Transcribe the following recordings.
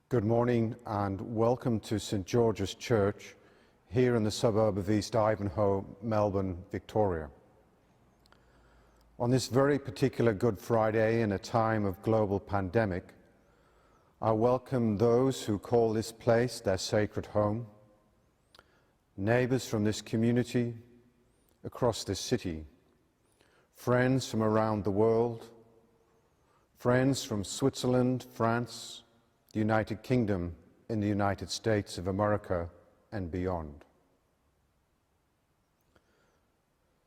Good morning and welcome to St George's Church here in the suburb of East Ivanhoe, Melbourne, Victoria. On this very particular Good Friday in a time of global pandemic, I welcome those who call this place their sacred home, neighbours from this community, across this city, friends from around the world, friends from Switzerland, France, the United Kingdom, in the United States of America and beyond.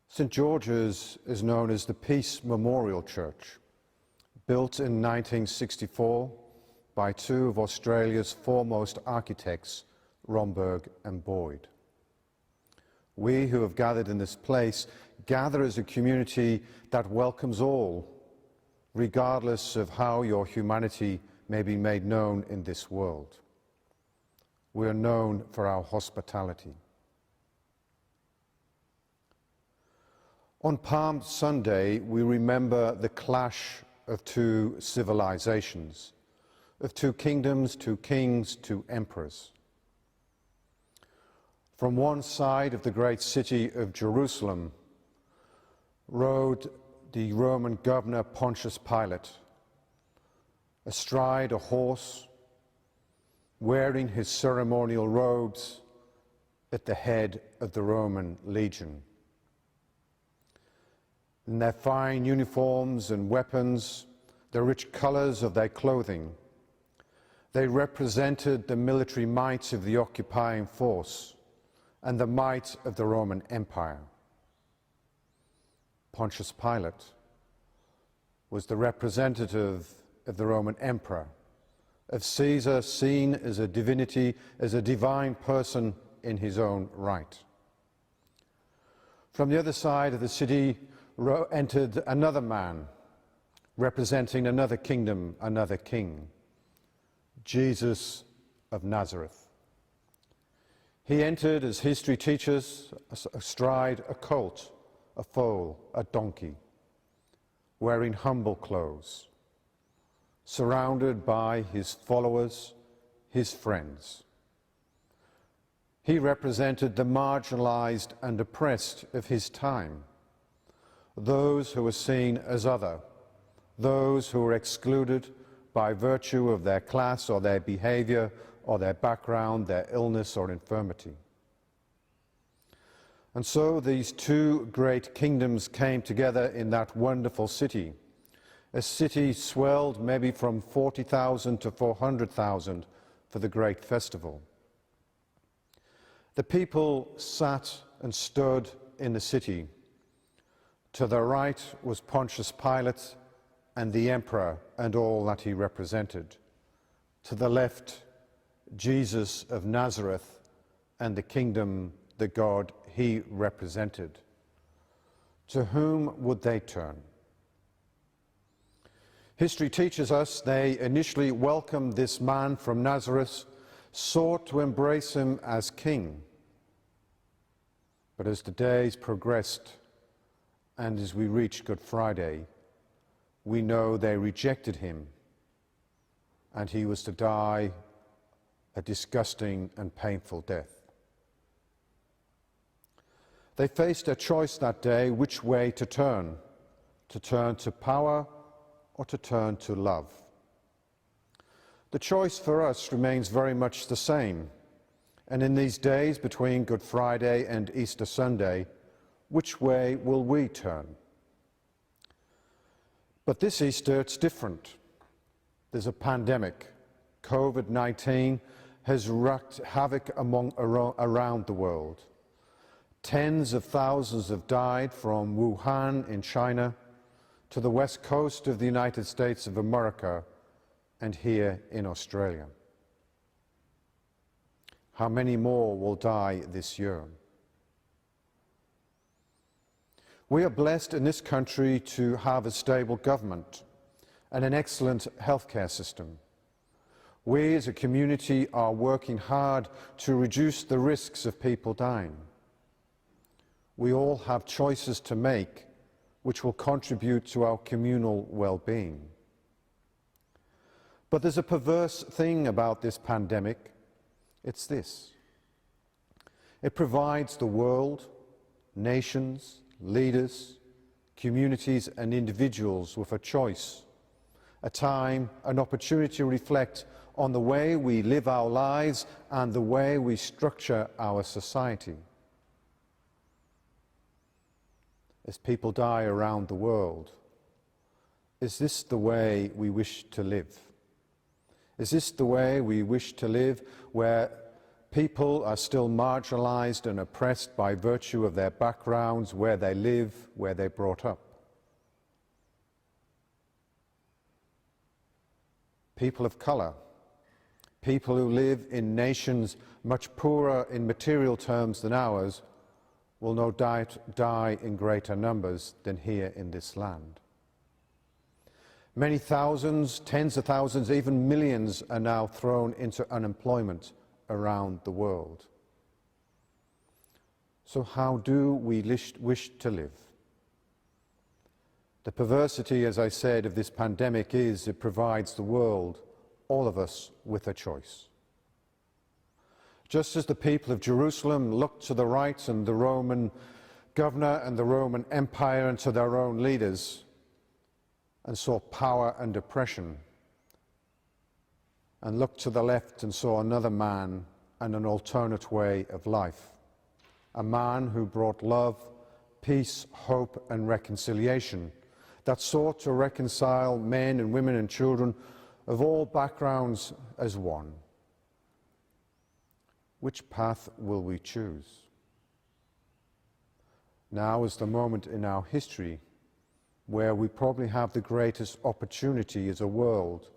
St George's is known as the Peace Memorial Church, built in 1964 by two of Australia's foremost architects, Romberg and Boyd. We who have gathered in this place gather as a community that welcomes all, regardless of how your humanity may be made known in this world. We are known for our hospitality. On Palm Sunday, we remember the clash of two civilizations, of two kingdoms, two kings, two emperors. From one side of the great city of Jerusalem rode the Roman governor Pontius Pilate, astride a horse, wearing his ceremonial robes at the head of the Roman legion. In their fine uniforms and weapons, the rich colours of their clothing, they represented the military might of the occupying force and the might of the Roman Empire. Pontius Pilate was the representative of the Roman emperor, of Caesar seen as a divinity, as a divine person in his own right. From the other side of the city entered another man, representing another kingdom, another king, Jesus of Nazareth. He entered, as history teaches, astride a colt, a foal, a donkey, wearing humble clothes, surrounded by his followers, his friends. He represented the marginalized and oppressed of his time, those who were seen as other, those who were excluded by virtue of their class or their behavior or their background, their illness or infirmity. And so these two great kingdoms came together in that wonderful city, a city swelled maybe from 40,000 to 400,000 for the great festival. The people sat and stood in the city. To their right was Pontius Pilate and the emperor and all that he represented. To the left, Jesus of Nazareth and the kingdom, the God he represented. To whom would they turn? History teaches us they initially welcomed this man from Nazareth, sought to embrace him as king. But as the days progressed, and as we reached Good Friday, we know they rejected him, and he was to die a disgusting and painful death. They faced a choice that day which way to turn to power or to turn to love. The choice for us remains very much the same, and in these days between Good Friday and Easter Sunday, which way will we turn? But this Easter it's different. There's a pandemic. COVID-19 has wreaked havoc around the world. Tens of thousands have died from Wuhan in China to the west coast of the United States of America and here in Australia. How many more will die this year? We are blessed in this country to have a stable government and an excellent healthcare system. We as a community are working hard to reduce the risks of people dying. We all have choices to make which will contribute to our communal well-being. But there's a perverse thing about this pandemic. It's this. It provides the world, nations, leaders, communities and individuals with a choice, a time, an opportunity to reflect on the way we live our lives and the way we structure our society. As people die around the world, is this the way we wish to live? Is this the way we wish to live, where people are still marginalized and oppressed by virtue of their backgrounds, where they live, where they're brought up? People of color, people who live in nations much poorer in material terms than ours, will no doubt die in greater numbers than here in this land. Many thousands, tens of thousands, even millions are now thrown into unemployment around the world. So how do we wish to live? The perversity, as I said, of this pandemic is it provides the world, all of us, with a choice. Just as the people of Jerusalem looked to the right and the Roman governor and the Roman Empire and to their own leaders and saw power and oppression, and looked to the left and saw another man and an alternate way of life, a man who brought love, peace, hope and reconciliation, that sought to reconcile men and women and children of all backgrounds as one. Which path will we choose? Now is the moment in our history where we probably have the greatest opportunity as a world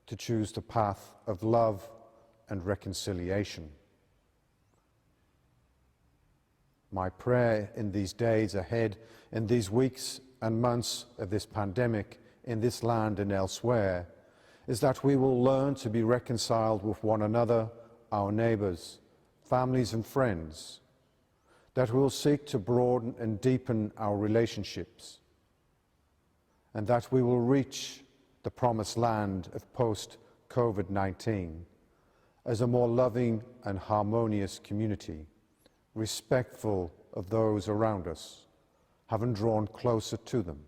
to choose the path of love and reconciliation. My prayer in these days ahead, in these weeks and months of this pandemic, in this land and elsewhere, is that we will learn to be reconciled with one another, our neighbours, families and friends, that we will seek to broaden and deepen our relationships, and that we will reach the promised land of post-COVID-19 as a more loving and harmonious community, respectful of those around us, having drawn closer to them.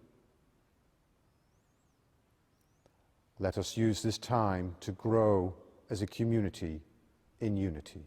Let us use this time to grow as a community in unity.